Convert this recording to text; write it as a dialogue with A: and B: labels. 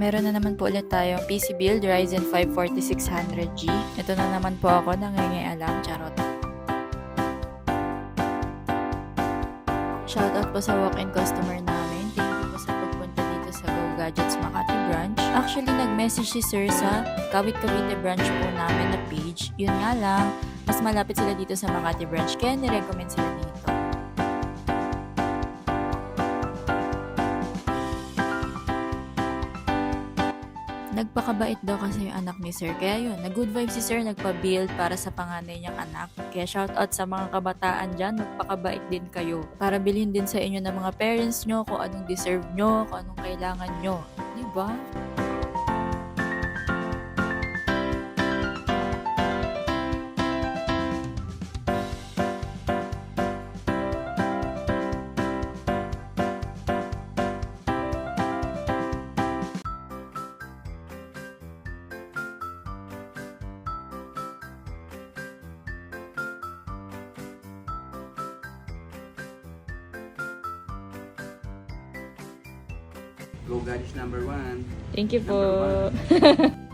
A: Meron na naman po ulit tayong PCBUILD Ryzen 5 4600G. Ito na naman po ako, nangingialam, charot. Shoutout po sa walk-in customer namin. Thank you po sa pagpunta dito sa GoGadgets Makati branch. Actually, nag-message si Sir sa Kawit Cavite branch po namin na page. Yun nga lang, mas malapit sila dito sa Makati branch, kaya nirecommend sila dito. Nagpakabait daw kasi yung anak ni Sir. Kaya yun, nag-good vibe si Sir, nagpa-build para sa panganay niyang anak. Kaya shoutout sa mga kabataan dyan, magpakabait din kayo. Para bilhin din sa inyo ng mga parents nyo kung anong deserve nyo, kung anong kailangan nyo. Diba?
B: Go Gadgets number 1.
A: Thank you po.
B: Number 1.